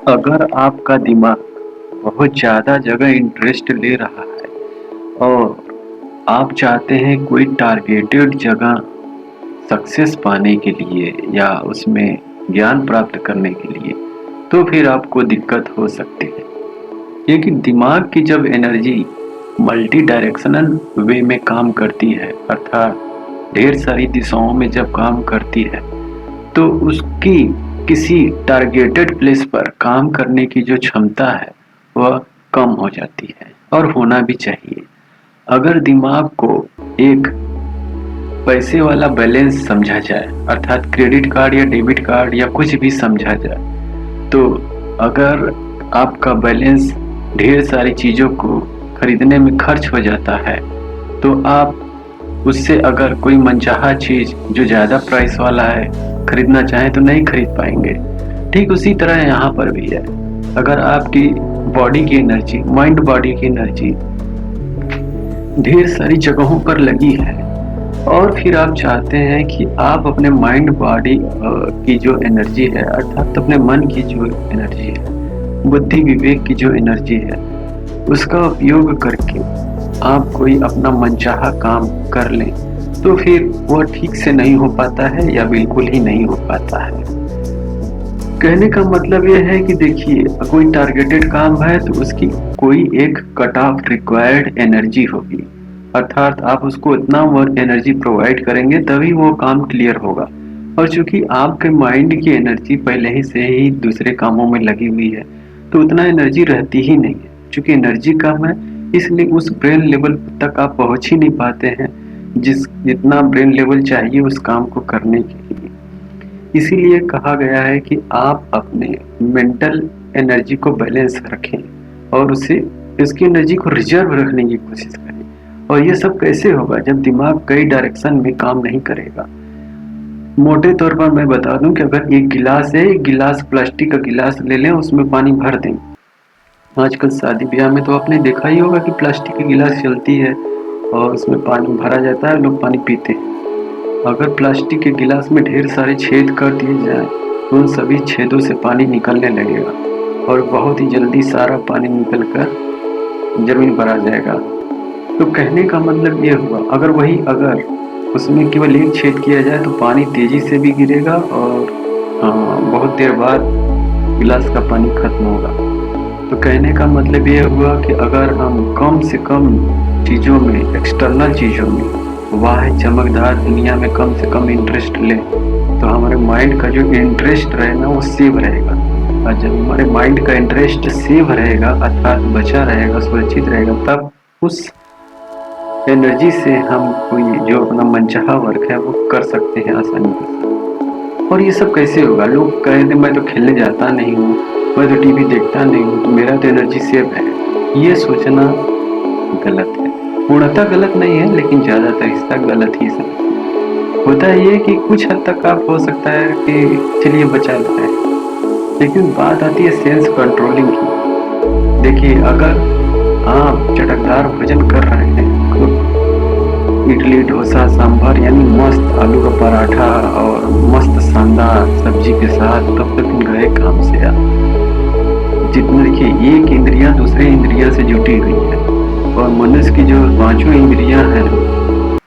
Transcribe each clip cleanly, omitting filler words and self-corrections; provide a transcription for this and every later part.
अगर आपका दिमाग बहुत ज़्यादा जगह इंटरेस्ट ले रहा है और आप चाहते हैं कोई टारगेटेड जगह सक्सेस पाने के लिए या उसमें ज्ञान प्राप्त करने के लिए, तो फिर आपको दिक्कत हो सकती है। क्योंकि दिमाग की जब एनर्जी मल्टी डायरेक्शनल वे में काम करती है, अर्थात ढेर सारी दिशाओं में जब काम करती है, तो उसकी किसी टारगेटेड प्लेस पर काम करने की जो क्षमता है वह कम हो जाती है, और होना भी चाहिए। अगर दिमाग को एक पैसे वाला बैलेंस समझा जाए, अर्थात क्रेडिट कार्ड या डेबिट कार्ड या कुछ भी समझा जाए, तो अगर आपका बैलेंस ढेर सारी चीज़ों को खरीदने में खर्च हो जाता है, तो आप उससे अगर कोई मनचाहा चीज़ जो ज़्यादा प्राइस वाला है खरीदना चाहें तो नहीं खरीद पाएंगे। ठीक उसी तरह यहाँ पर भी है। अगर आपकी बॉडी की एनर्जी, माइंड बॉडी की एनर्जी ढेर सारी जगहों पर लगी है और फिर आप चाहते हैं कि आप अपने माइंड बॉडी की जो एनर्जी है, अर्थात अपने मन की जो एनर्जी है, बुद्धि विवेक की जो एनर्जी है, उसका उपयोग करके आप कोई अपना मनचाहा काम कर लें, तो फिर वह ठीक से नहीं हो पाता है या बिल्कुल ही नहीं हो पाता है। कहने का मतलब यह है कि देखिए, कोई टारगेटेड काम है तो उसकी कोई एक कट ऑफ रिक्वायर्ड एनर्जी होगी, अर्थात आप उसको इतना एनर्जी प्रोवाइड करेंगे तभी वो काम क्लियर होगा। और चूंकि आपके माइंड की एनर्जी पहले ही से ही दूसरे कामों में लगी हुई है, तो उतना एनर्जी रहती ही नहीं है। चूंकि एनर्जी कम है, इसलिए उस ब्रेन लेवल तक आप पहुंच ही नहीं पाते हैं जितना ब्रेन लेवल चाहिए उस काम को करने के लिए। इसीलिए कहा गया है कि आप अपने मेंटल एनर्जी को बैलेंस रखें और उसे इसकी एनर्जी को रिजर्व रखने की कोशिश करें। और ये सब कैसे होगा जब दिमाग कई डायरेक्शन में काम नहीं करेगा। मोटे तौर पर मैं बता दूं कि अगर एक गिलास है, एक गिलास प्लास्टिक का गिलास ले लें, उसमें पानी भर दें। आजकल शादी ब्याह में तो आपने देखा ही होगा कि प्लास्टिक की गिलास चलती है और उसमें पानी भरा जाता है, लोग पानी पीते हैं। अगर प्लास्टिक के गिलास में ढेर सारे छेद कर दिए जाएं, तो उन सभी छेदों से पानी निकलने लगेगा और बहुत ही जल्दी सारा पानी निकलकर जमीन पर आ जाएगा। तो कहने का मतलब ये हुआ, अगर उसमें केवल एक छेद किया जाए तो पानी तेजी से भी गिरेगा और बहुत देर बाद गिलास का पानी खत्म होगा। तो कहने का मतलब ये हुआ कि अगर हम कम से कम चीज़ों में, एक्सटर्नल चीज़ों में, वाह चमकदार दुनिया में कम से कम इंटरेस्ट लें, तो हमारे माइंड का जो इंटरेस्ट रहेगा वो सेव रहेगा। और जब हमारे माइंड का इंटरेस्ट सेव रहेगा, अर्थात बचा रहेगा, सुरक्षित रहेगा, तब उस एनर्जी से हम कोई जो अपना मनचाहा वर्क है वो कर सकते हैं आसानी से। और ये सब कैसे होगा? लोग कहें मैं तो खेलने जाता नहीं हूँ, मैं तो टीवी देखता नहीं हूँ, तो मेरा तो एनर्जी सेव है। ये सोचना गलत है। पूर्णतः गलत नहीं है, लेकिन ज़्यादातर हिस्सा गलत ही समझ होता है। ये कि कुछ हद तक आप हो सकता है कि चलिए बचा लेते हैं, लेकिन बात आती है सेंस कंट्रोलिंग की। देखिए, अगर आप चटकदार भोजन कर रहे हैं, इडली डोसा सांभर यानी मस्त आलू का पराठा और मस्त शानदार सब्जी के साथ, तब तक गए काम से आप। जितने देखिए, एक इंद्रियां दूसरे इंद्रियां से जुटी हुई है और मनुष्य की जो पांचों इंद्रियां हैं,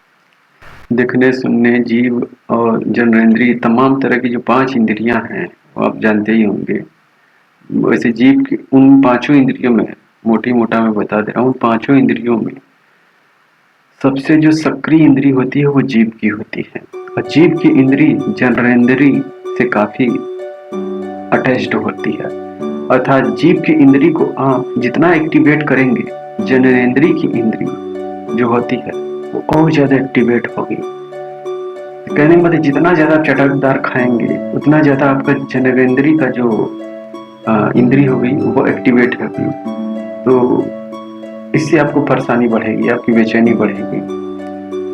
देखने सुनने जीव और जननेंद्रिय, तमाम तरह की जो 5 इंद्रियां हैं वो आप जानते ही होंगे। वैसे जीव की उन पांचों इंद्रियों में, मोटा मैं बता दे रहा हूँ, 5 इंद्रियों में सबसे जो सक्रिय इंद्री होती है वो जीव की होती है। और जीव की इंद्री जननेंद्रिय से काफी अटैच्ड होती है, अर्थात जीव की इंद्री को आप जितना एक्टिवेट करेंगे, जननेंद्रिय की इंद्री जो होती है वो और ज्यादा एक्टिवेट होगी। कहने का मतलब, जितना ज्यादा आप चटकदार खाएंगे उतना ज्यादा आपका जननेंद्रिय का जो इंद्री होगी वो एक्टिवेट होगी। तो इससे आपको परेशानी बढ़ेगी, आपकी बेचैनी बढ़ेगी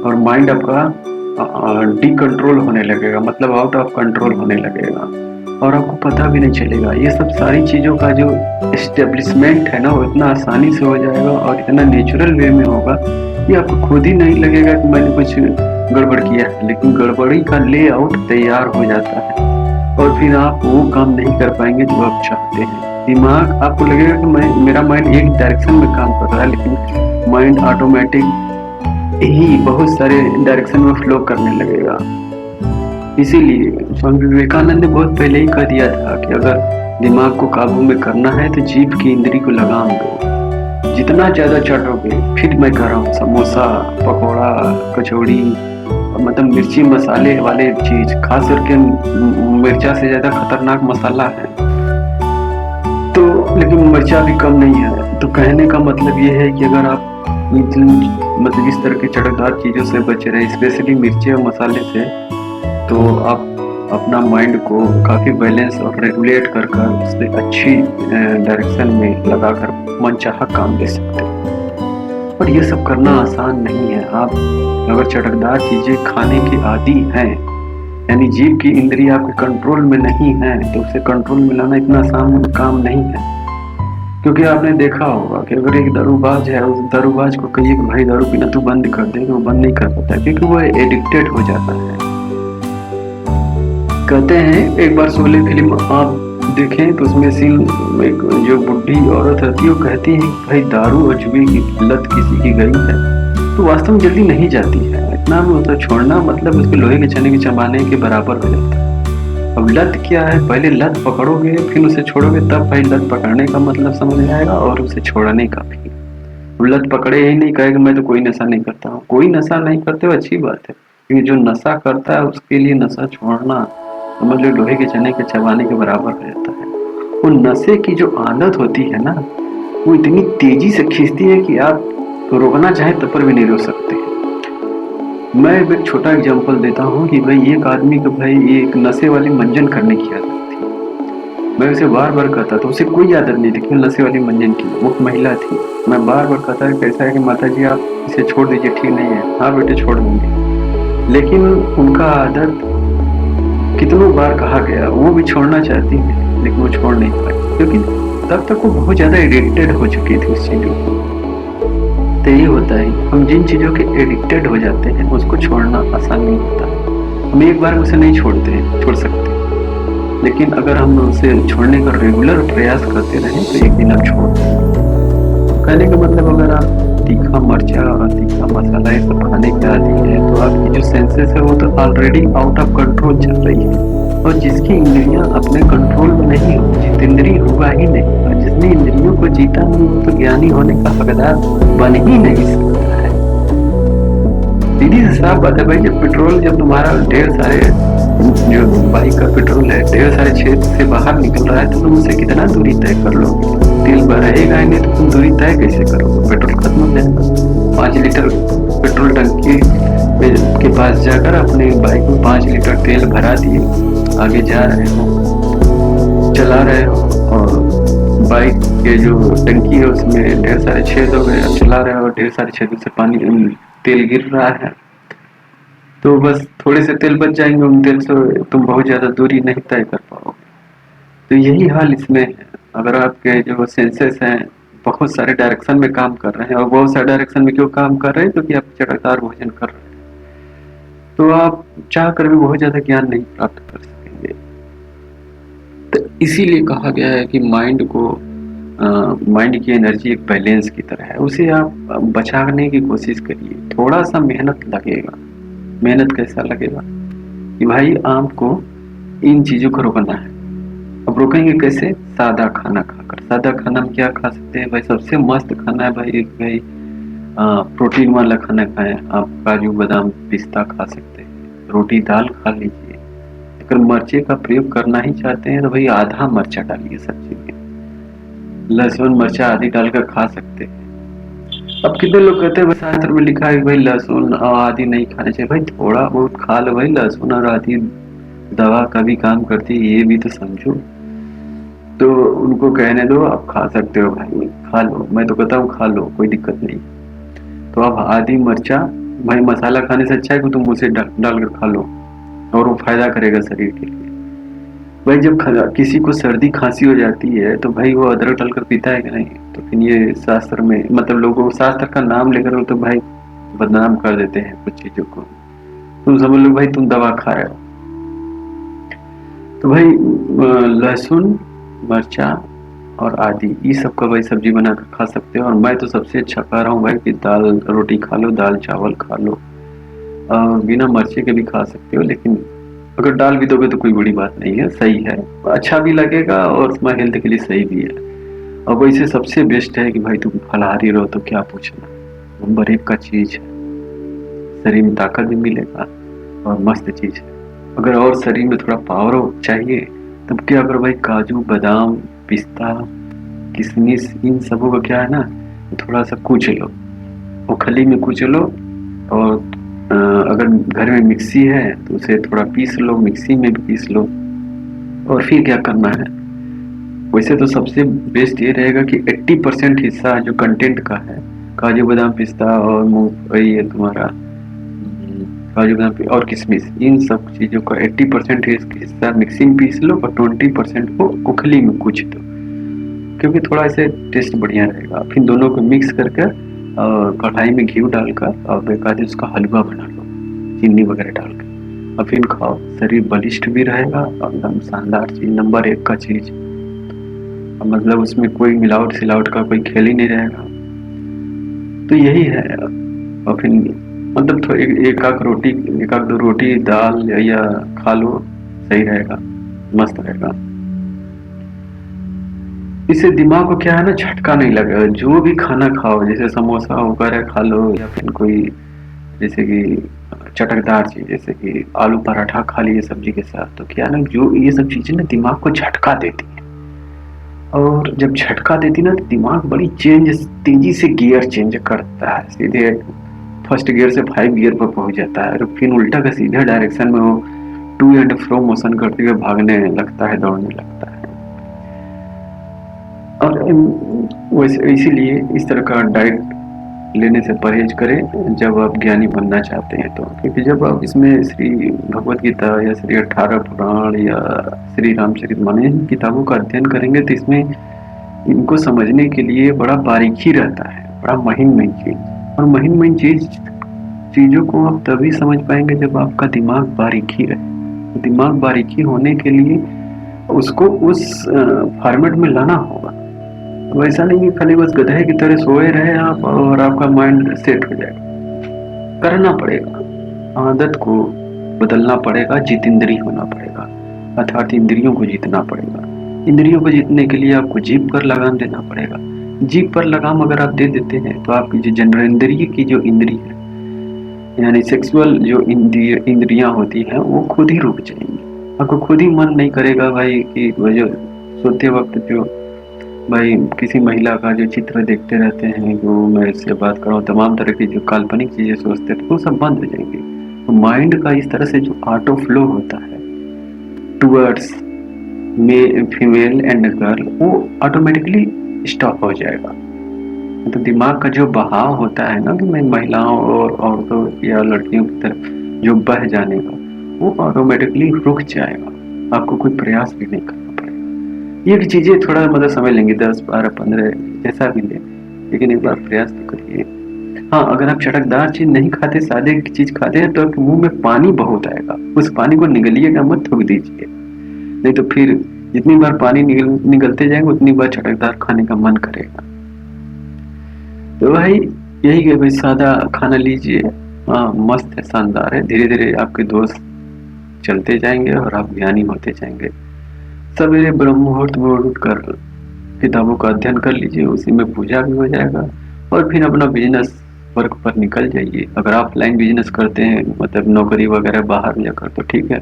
और माइंड आपका डी कंट्रोल होने लगेगा, मतलब आउट ऑफ कंट्रोल होने लगेगा और आपको पता भी नहीं चलेगा। ये सब सारी चीज़ों का जो एस्टेब्लिशमेंट है ना, वो इतना आसानी से हो जाएगा और इतना नेचुरल वे में होगा कि आपको खुद ही नहीं लगेगा कि मैंने कुछ गड़बड़ किया है, लेकिन गड़बड़ी का लेआउट तैयार हो जाता है और फिर आप वो काम नहीं कर पाएंगे जो आप चाहते हैं। दिमाग आपको लगेगा कि मेरा माइंड एक डायरेक्शन में काम कर रहा है, लेकिन माइंड ऑटोमेटिक ही बहुत सारे डायरेक्शन में फ्लो करने लगेगा। इसीलिए स्वामी विवेकानंद ने बहुत पहले ही कह दिया था कि अगर दिमाग को काबू में करना है तो जीभ की इंद्री को लगाम दो। जितना ज्यादा चाटोगे, फिर मैं कह रहा हूँ, समोसा, पकौड़ा, कचौड़ी, मतलब मिर्ची मसाले वाले चीज, खास करके मिर्चा से ज्यादा खतरनाक मसाला है, तो लेकिन मिर्चा भी कम नहीं है। तो कहने का मतलब ये है कि अगर आप मतलब इस तरह के चटकदार चीजों से बचे रहे, स्पेशली मिर्ची और मसाले से, तो आप अपना माइंड को काफी बैलेंस और रेगुलेट कर उससे अच्छी डायरेक्शन में लगाकर मनचाहा काम ले सकते हैं। पर ये सब करना आसान नहीं है। आप अगर चटकदार चीजें खाने की आदी हैं, यानी जीभ की इंद्रिय आपके कंट्रोल में नहीं है, तो उसे कंट्रोल में लाना इतना आसान काम नहीं है। क्योंकि आपने देखा होगा कि अगर एक दारूबाज है, उस दारूबाज को कहिए कि भाई दारू पीना तू बंद कर दे, तो वो बंद नहीं कर पाता, क्योंकि वो एडिक्टेड हो जाता है। कहते हैं एक बार शोले फिल्म आप देखें तो उसमें सीन एक जो बुढ़ी औरत रहती है वो कहती है कि भाई दारू और जुए की लत किसी की गई है तो वास्तव में जल्दी नहीं जाती है। इतना भी होता, छोड़ना मतलब उसके लोहे के चने के चबाने के बराबर हो जाता है। अब लत क्या है, पहले लत पकड़ोगे फिर उसे छोड़ोगे, तब भाई लत पकड़ने का मतलब समझ में आएगा और उसे छोड़ने का भी। लत पकड़े ही नहीं, कहेगा मैं तो कोई नशा नहीं करता हूँ। कोई नशा नहीं करते हो, अच्छी बात है, क्योंकि जो नशा करता है उसके लिए नशा छोड़ना समझ लो लोहे के चने के चबाने के बराबर हो जाता है। वो नशे की जो आदत होती है ना, वो इतनी तेजी से खींचती है कि आप तो रोकना चाहे तब पर भी नहीं रोक सकते। मैं एक छोटा एग्जांपल देता हूँ कि भाई एक आदमी को भाई एक नशे वाली मंजन करने की आदत थी। मैं उसे बार बार कहता था, उसे कोई आदत नहीं थी कि नशे वाली मंजन की, वो महिला थी। मैं बार बार कहता है कैसा है कि माता जी आप इसे छोड़ दीजिए, ठीक नहीं है। हाँ बेटे छोड़ दूंगी, लेकिन उनका आदत कितनों बार कहा गया, वो भी छोड़ना चाहती है लेकिन वो छोड़ नहीं पाई, क्योंकि तब तक वो बहुत ज्यादा एडिक्टेड हो चुकी थी उस चीजों को। तो यही होता है, हम जिन चीजों के एडिक्टेड हो जाते हैं उसको छोड़ना आसान नहीं होता। हम एक बार उसे नहीं छोड़ सकते, लेकिन अगर हम उसे छोड़ने का रेगुलर प्रयास करते रहें तो एक दिन आप छोड़ देंगे। कहने का मतलब अगर आप तीखा मिर्चा और तीखा मसाला ये सब खाने के आदी है तो आपकी जो सेंसेस है वो तो ऑलरेडी आउट ऑफ कंट्रोल चल रही है। और जिसकी इंद्रियां अपने कंट्रोल में नहीं हो, जितेंद्रिय होगा ही नहीं, और जिसने इंद्रियों को जीता नहीं वो तो ज्ञानी होने का हकदार बन ही नहीं सकता है। सीधी से साफ बात है भाई, जब पेट्रोल जब तुम्हारा ढेर सारे जो बाइक का पेट्रोल है ढेर सारे क्षेत्र से बाहर निकल रहा है तो तुम उससे कितना दूरी तय कर लोगे? तेल रहेगा ही नहीं तो तुम दूरी तय कैसे करोगे? पेट्रोल खत्म हो जाएगा। 5 लीटर पेट्रोल टंकी के पास जाकर अपने बाइक में 5 लीटर तेल भरा दिए, आगे जा रहे हो, चला रहे हो, और बाइक के जो टंकी है उसमें ढेर सारे छेद हो गए, चला रहे हो, ढेर सारे छेदों से पानी तेल गिर रहा है, तो बस थोड़े से तेल बच जाएंगे, उन तेल से तुम बहुत ज्यादा दूरी नहीं तय कर पाओगे। तो यही हाल इसमें है। अगर आपके जो सेंसेस हैं बहुत सारे डायरेक्शन में काम कर रहे हैं, और बहुत सारे डायरेक्शन में क्यों काम कर रहे हैं? क्योंकि आप चटकदार भोजन कर रहे हैं, तो आप चाह कर भी बहुत ज्यादा ज्ञान नहीं प्राप्त कर सकेंगे। तो इसीलिए कहा गया है कि माइंड की एनर्जी एक बैलेंस की तरह है, उसे आप बचाने की कोशिश करिए। थोड़ा सा मेहनत लगेगा। मेहनत कैसा लगेगा कि भाई आपको इन चीजों को रोकना है। अब रोकेंगे कैसे? सादा खाना खाकर। सादा खाना में क्या खा सकते हैं भाई? सबसे मस्त खाना है भाई प्रोटीन वाला खाना खाएं आप, काजू बादाम पिस्ता खा सकते हैं, रोटी दाल खा लीजिए। अगर मिर्चे का प्रयोग करना ही चाहते हैं तो भाई आधा मिर्चा डालिए सब्जी में, लहसुन मिर्चा आदि डालकर खा सकते हैं। अब कितने लोग कहते हैं शास्त्र में लिखा है भाई लहसुन और आदि नहीं खाने चाहिए। भाई थोड़ा बहुत खा लो भाई, लहसुन और आदि दवा का भी काम करती है, ये भी तो समझो। तो उनको कहने दो, आप खा सकते हो भाई, खा लो। मैं तो कहता हूँ खा लो, कोई दिक्कत नहीं। तो आप आदि मिर्चा भाई मसाला खाने से अच्छा है कि तुम उसे डालकर खा लो, और वो फायदा करेगा शरीर के लिए। भाई जब किसी को सर्दी खांसी हो जाती है तो भाई वो अदरक डालकर पीता है कि नहीं? तो फिर ये शास्त्र में मतलब लोगों शास्त्र का नाम लेकर तो भाई बदनाम कर देते हैं कुछ चीजों को। तुम समझ लो भाई तुम दवा खा रहे हो। तो भाई लहसुन मिर्चा और आदि, ये सब का भाई सब्जी बना कर खा सकते हो। और मैं तो सबसे अच्छा खा रहा हूँ भाई कि दाल रोटी खा लो, दाल चावल खा लो, बिना मिर्ची के भी खा सकते हो, लेकिन अगर डाल भी दोगे तो कोई बड़ी बात नहीं है, सही है, अच्छा भी लगेगा और तुम्हारे हेल्थ के लिए सही भी है। और वैसे सबसे बेस्ट है कि भाई तुम फलाहारी रहो तो क्या पूछना, नंबर 1 का चीज है, शरीर में ताकत भी मिलेगा और मस्त चीज है। अगर और शरीर में थोड़ा पावर चाहिए तब क्या करो भाई, काजू बादाम पिस्ता किशमिश इन सबों का क्या है ना, थोड़ा सा कूच लो, वो खली में कूच लो, और अगर घर में मिक्सी है तो उसे थोड़ा पीस लो, मिक्सी में भी पीस लो। और फिर क्या करना है, वैसे तो सबसे बेस्ट ये रहेगा कि 80% हिस्सा जो कंटेंट का है, काजू बादाम पिस्ता और मूंग, ये तुम्हारा काजू बादाम और किशमिश, इन सब चीज़ों का 80% हिस्सा मिक्सी में पीस लो और 20% को उखली में कूच दो, क्योंकि थोड़ा ऐसे टेस्ट बढ़िया रहेगा। फिर दोनों को मिक्स करके कढ़ाई में घी डालकर और बेकायदे उसका हलवा बना लो चीनी वगैरह डालकर, और फिर खाओ, शरीर बलिष्ठ भी रहेगा, एकदम शानदार चीज, नंबर 1 का चीज। मतलब उसमें कोई मिलावट सिलावट का कोई खेल ही नहीं रहेगा। तो यही है। और फिर मतलब तो एक आध रोटी, एक आध दो रोटी दाल या खा लो, सही रहेगा, मस्त रहेगा। इससे दिमाग को क्या है ना, झटका नहीं लगेगा। जो भी खाना खाओ, जैसे समोसा वगैरह खा लो या फिर कोई जैसे कि चटकदार चीज, जैसे कि आलू पराठा खा लिए सब्जी के साथ, तो क्या ना, जो ये सब चीजें ना दिमाग को झटका देती है, और जब झटका देती ना तो दिमाग बड़ी तेजी से गियर चेंज करता है, सीधे फर्स्ट गियर से 5 गियर पर पहुंच जाता है, और फिर उल्टा का सीधे डायरेक्शन में वो टू एंड फ्रो मोशन करते हुए भागने लगता है, दौड़ने लगता है। और वैसे इसीलिए इस तरह का डाइट लेने से परहेज करें जब आप ज्ञानी बनना चाहते हैं तो, क्योंकि जब आप इसमें श्री भगवत गीता या श्री 18 पुराण या श्री रामचरित मानस किताबों का अध्ययन करेंगे तो इसमें इनको समझने के लिए बड़ा बारीकी रहता है, बड़ा महीन चीज। और महीन चीजों को आप तभी समझ पाएंगे जब आपका दिमाग बारीकी रहे। दिमाग बारीकी होने के लिए उसको उस फॉर्मेट में लाना होगा। वैसा नहीं कि खाली बस गधे की तरह सोए रहे आप और आपका माइंड सेट हो जाएगा। करना पड़ेगा, आदत को बदलना पड़ेगा, जितेंद्री होना पड़ेगा, अर्थात इंद्रियों को जीतना पड़ेगा। इंद्रियों को जीतने के लिए आपको जीभ पर लगाम देना पड़ेगा। जीभ पर लगाम अगर आप दे देते हैं तो आपकी जो जनरेंद्रिय की जो इंद्री है, यानी सेक्सुअल जो इंद्रियां होती हैं, वो खुद ही रुक जाएंगी। आपको खुद ही मन नहीं करेगा भाई कि वो जो सोते वक्त जो भाई किसी महिला का जो चित्र देखते रहते हैं, जो मैं इससे बात कर रहा हूँ, तमाम तरह की जो काल्पनिक चीजें सोचते थे वो सब बंद हो जाएंगे। तो माइंड का इस तरह से जो ऑटो फ्लो होता है टुवर्ड्स फीमेल एंड गर्ल, वो ऑटोमेटिकली स्टॉप हो जाएगा। तो दिमाग का जो बहाव होता है ना कि मैं महिलाओं और औरतों या लड़कियों की तरफ जो बह जाने का, वो ऑटोमेटिकली रुक जाएगा। आपको कोई प्रयास भी नहीं करना पड़ेगा। ये चीजें थोड़ा मतलब समय लेंगी, 10 12 15 जैसा भी ले, लेकिन एक बार प्रयास तो करिए। हाँ, अगर आप चटकदार चीज नहीं खाते, सादे की चीज खाते हैं, तो आपके मुंह में पानी बहुत आएगा, उस पानी को निगलिएगा मत, थूक दीजिए, नहीं तो फिर जितनी बार पानी निगलते जाएंगे उतनी बार चटकदार खाने का मन करेगा। तो भाई यही है भाई, सादा खाना लीजिए, हाँ मस्त है, शानदार है, धीरे धीरे आपके दोस्त चलते जाएंगे और आप ज्ञानी होते जाएंगे। सवेरे ब्रह्म मुहूर्त में उठ कर किताबों का अध्ययन कर लीजिए, उसी में पूजा भी हो जाएगा, और फिर अपना बिजनेस वर्क पर निकल जाइए। अगर ऑफलाइन बिजनेस करते हैं, मतलब नौकरी वगैरह बाहर जाकर, तो ठीक है,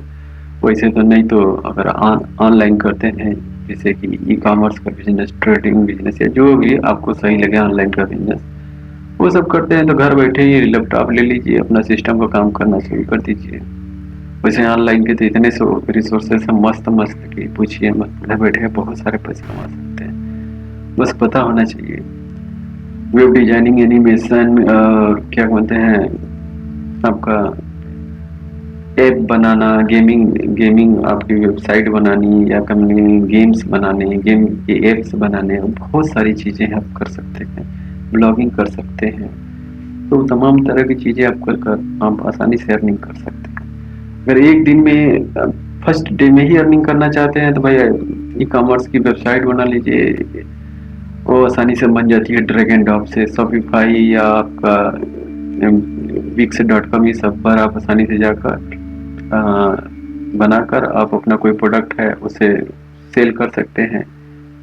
वैसे तो नहीं तो अगर ऑनलाइन करते हैं, जैसे कि ई कॉमर्स का बिजनेस, ट्रेडिंग बिजनेस, या जो भी आपको सही लगे ऑनलाइन का बिजनेस, वो सब करते हैं, तो घर बैठे ही लैपटॉप ले लीजिए, अपना सिस्टम का काम करना शुरू कर दीजिए। वैसे ऑनलाइन के तो इतने रिसोर्सेस हैं मस्त मस्त की पूछिए मत, घर बैठे बहुत सारे पैसे कमा सकते हैं, बस पता होना चाहिए। वेब डिजाइनिंग, एनिमेशन, क्या बोलते हैं आपका ऐप बनाना, गेमिंग आपकी वेबसाइट बनानी, या कंपनी गेम्स बनाने, गेम के एप्स बनाने, बहुत सारी चीज़ें आप कर सकते हैं, ब्लॉगिंग कर सकते हैं। तो तमाम तरह की चीज़ें आप आसानी से अर्निंग कर सकते हैं। अगर एक दिन में फर्स्ट डे में ही अर्निंग करना चाहते हैं तो भाई ई कॉमर्स की वेबसाइट बना लीजिए, वो आसानी से बन जाती है ड्रैग एंड ड्रॉप से। शॉपिफाई या आपका wix.com, ये सब पर आप आसानी से जाकर बनाकर आप अपना कोई प्रोडक्ट है उसे सेल कर सकते हैं।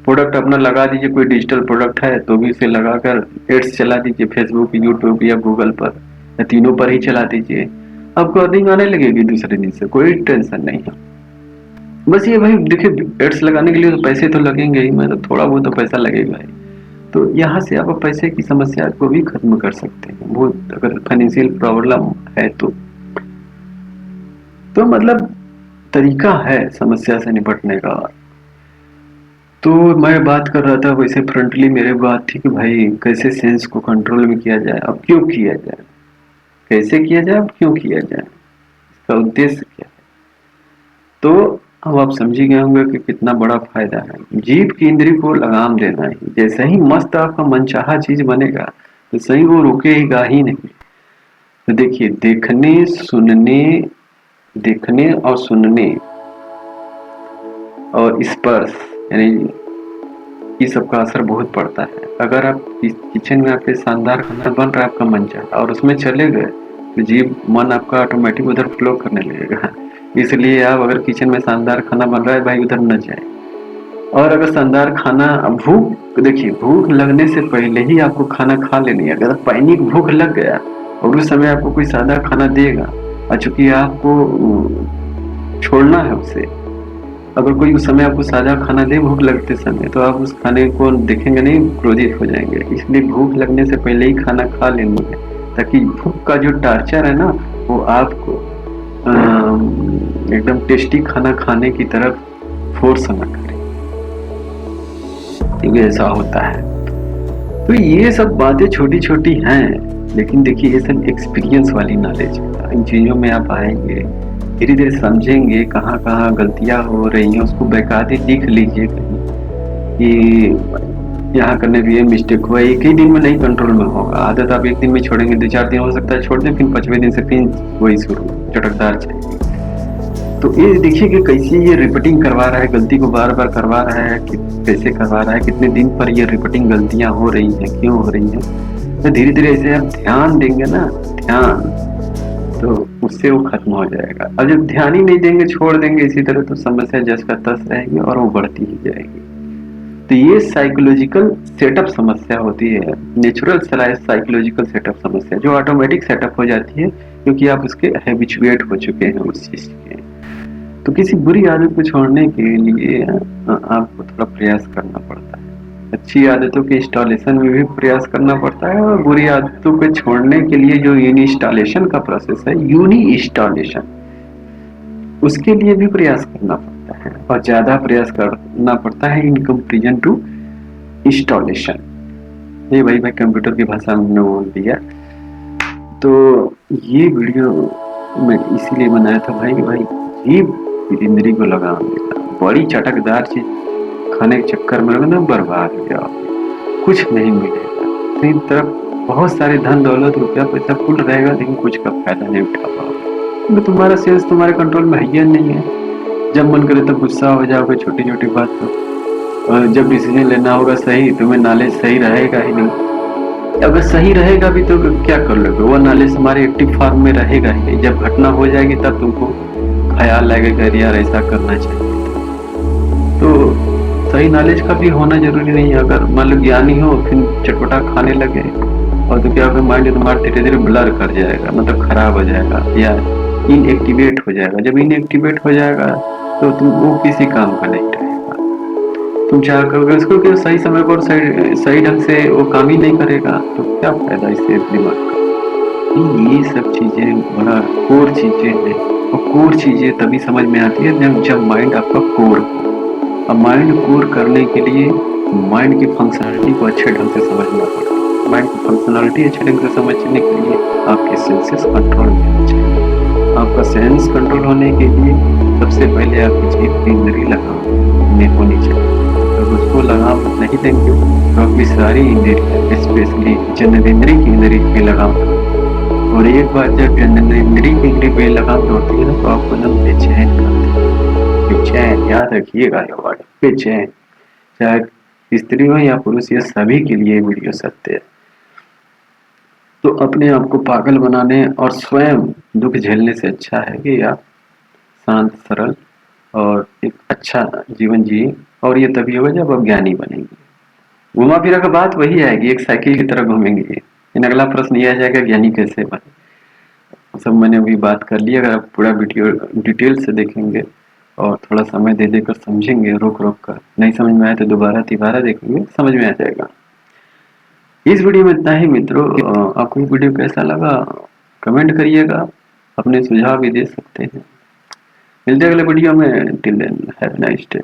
प्रोडक्ट अपना लगा दीजिए, कोई डिजिटल प्रोडक्ट है तो भी उसे लगाकर एड्स चला दीजिए फेसबुक, यूट्यूब या गूगल पर, या तीनों पर ही चला दीजिए। आपको अर्निंग आने लगेगी दूसरे दिन से, कोई टेंशन नहीं है। बस ये भाई देखिए, एड्स लगाने के लिए तो पैसे तो लगेंगे ही, मतलब थोड़ा बहुत तो पैसा लगेगा ही। तो यहाँ से आप पैसे की समस्या को भी खत्म कर सकते हैं, वो अगर फाइनेंशियल प्रॉब्लम है तो मतलब तरीका है समस्या से निपटने का। तो मैं बात कर रहा था, वैसे फ्रंटली मेरे बात थी कि भाई कैसे सेंस को कंट्रोल में किया जाए, अब क्यों किया जाए, कैसे किया जाए, अब क्यों किया जाए, इसका उद्देश्य क्या है। तो अब आप समझ ही गए होंगे कि कितना बड़ा फायदा है। जीभ की इंद्री को लगाम देना ही, जैसे ही मस्त आपका मनचाहा चीज बनेगा तो सही वो रुकेगा ही नहीं। तो देखिए, देखने और सुनने और स्पर्श, यानी ये सबका असर बहुत पड़ता है। अगर आप किचन में आपके शानदार खाना बन रहा है, आपका मन चाह और उसमें चले गए तो जीभ मन आपका ऑटोमेटिक उधर फ्लो करने लगेगा। इसलिए आप अगर किचन में शानदार खाना बन रहा है भाई, उधर न जाए। और अगर शानदार खाना, भूख देखिए, भूख लगने से पहले ही आपको खाना खा लेनी है। अगर पैनिक भूख लग गया और उस समय आपको कोई सादा खाना देगा, और चूंकि आपको छोड़ना है उसे, अगर कोई उस समय आपको सादा खाना दे भूख लगते समय, तो आप उस खाने को देखेंगे नहीं, क्रोधित हो जाएंगे। इसलिए भूख लगने से पहले ही खाना खा लेनी है, ताकि भूख का जो टार्चर है ना, वो आपको एकदम टेस्टी खाना खाने की तरफ फोर्स न करे। ठीक है, ऐसा होता है। तो ये सब बातें छोटी छोटी हैं, लेकिन देखिए ये सब एक्सपीरियंस वाली नॉलेज है। इन चीजों में आप आएंगे, धीरे धीरे समझेंगे कहाँ कहाँ गलतियां हो रही हैं, उसको बेकायदे लिख लीजिए कहीं कि यहाँ करने भी ये मिस्टेक हुआ। एक ही दिन में नहीं कंट्रोल में होगा, आदत आप एक दिन में छोड़ेंगे, 2-4 दिन हो सकता है छोड़ दें, फिर 5वें दिन से फिर वही शुरू चटकदार चाहिए। तो ये देखिए कि कैसे ये रिपीटिंग करवा रहा है, गलती को बार बार करवा रहा है, कि कैसे करवा रहा है, कितने दिन पर ये रिपीटिंग गलतियां हो रही हैं, क्यों हो रही हैं। तो धीरे धीरे ऐसे आप ध्यान देंगे ना, ध्यान, तो उससे वो खत्म हो जाएगा। अब जब ध्यान ही नहीं देंगे, छोड़ देंगे इसी तरह, तो समस्या जस का तस रहेगी और वो बढ़ती ही जाएगी। तो ये साइकोलॉजिकल सेटअप समस्या होती है, नेचुरल साइकोलॉजिकल सेटअप समस्या, जो ऑटोमेटिक सेटअप हो जाती है क्योंकि आप उसके हैबिचुएट हो चुके हैं उस चीज के। तो किसी बुरी आदत को छोड़ने के लिए आपको थोड़ा प्रयास करना पड़ता है, अच्छी आदतों के इंस्टॉलेशन में भी प्रयास करना पड़ता है, और बुरी आदतों को छोड़ने के लिए जो इंस्टॉलेशन का प्रोसेस है, इंस्टॉलेशन, उसके लिए भी प्रयास करना पड़ता है, और ज्यादा प्रयास करना पड़ता है इन कंपेरिजन टू इंस्टॉलेशन। ये भाई मैं कंप्यूटर की भाषा में बोल दिया। तो ये वीडियो मैं इसीलिए बनाया था भाई कि भाई जीभ इंद्री को लगाम देना, बड़ी चटकदार चीज खाने के चक्कर में ना बर्बाद हो जाओ, कुछ नहीं मिलेगा। तीन तरफ बहुत सारे धन दौलत रुपया पैसा कुल रहेगा, लेकिन कुछ का फायदा नहीं उठा पाओगे, क्योंकि तुम्हारा सेंस तुम्हारे कंट्रोल में है नहीं है। जब मन करे तब गुस्सा हो जाओगे छोटी छोटी बात पर, और जब डिसीजन लेना होगा सही, तुम्हें नॉलेज सही रहेगा ही नहीं। अगर सही रहेगा भी तो क्या कर लोगे, वो नॉलेज हमारे एक्टिव फॉर्म में रहेगा ही नहीं। जब घटना हो जाएगी तब तुमको ख्याल लगेगा यार ऐसा करना चाहिए। तो सही नॉलेज का भी होना जरूरी नहीं है। अगर मान लो ज्ञानी हो फिर चटपटा खाने लगे, और तो क्या होगा, माइंड तुम्हारा धीरे धीरे ब्लर कर जाएगा, मतलब खराब हो जाएगा या इनएक्टिवेट हो जाएगा। जब इनएक्टिवेट हो जाएगा तो तुम वो किसी काम का नहीं रहेगा। तुम चाह करोगे उसको सही समय पर सही ढंग से वो काम ही नहीं करेगा, तो क्या फायदा इससे दिमाग का। ये सब चीजें बड़ा कोर चीजें हैं, और कोर चीजें तभी समझ में आती है जब माइंड आपका कोर हो। अब माइंड कोर करने के लिए माइंड की फंक्शनलिटी को अच्छे ढंग से समझना पड़ता है। माइंड की फंक्शनलिटी अच्छे ढंग से समझने के लिए आपके सेंसेस कंट्रोल में होना चाहिए। आपका सेंस कंट्रोल होने के लिए सबसे पहले आपकी जीभ की इंद्री लगाम में होनी चाहिए। अगर उसको लगाम नहीं देंगे तो आपकी सारी इंद्रियां, स्पेशली जननेंद्रिय की इंद्री पे लगाम, और एक बार जब जननेंद्रिय की इंद्री पे लगाम होती है ना, तो आपको एकदम बेचैन करती है। बेचैन, याद रखिएगा ये वर्ड बेचैन, चाहे स्त्री हो या पुरुष, ये सभी के लिए वीडियो सत्य है। तो अपने आप को पागल बनाने और स्वयं दुख झेलने से अच्छा है कि आप शांत सरल और एक अच्छा जीवन जिए। और ये तभी होगा जब आप ज्ञानी बनेंगे। घुमा फिरा के बात वही आएगी, एक साइकिल की तरह घूमेंगे। लेकिन अगला प्रश्न ये आ जाएगा ज्ञानी कैसे बने। सब मैंने अभी बात कर ली, अगर आप पूरा वीडियो डिटेल से देखेंगे और थोड़ा समय दे देकर समझेंगे, रोक रोक कर, नहीं समझ में आए तो दोबारा तिबारा देखेंगे, समझ में आ जाएगा। इस वीडियो में इतना ही मित्रों। आपको ये वीडियो कैसा लगा कमेंट करिएगा, अपने सुझाव भी दे सकते हैं। मिलते हैं अगले वीडियो में। Till then have a nice day.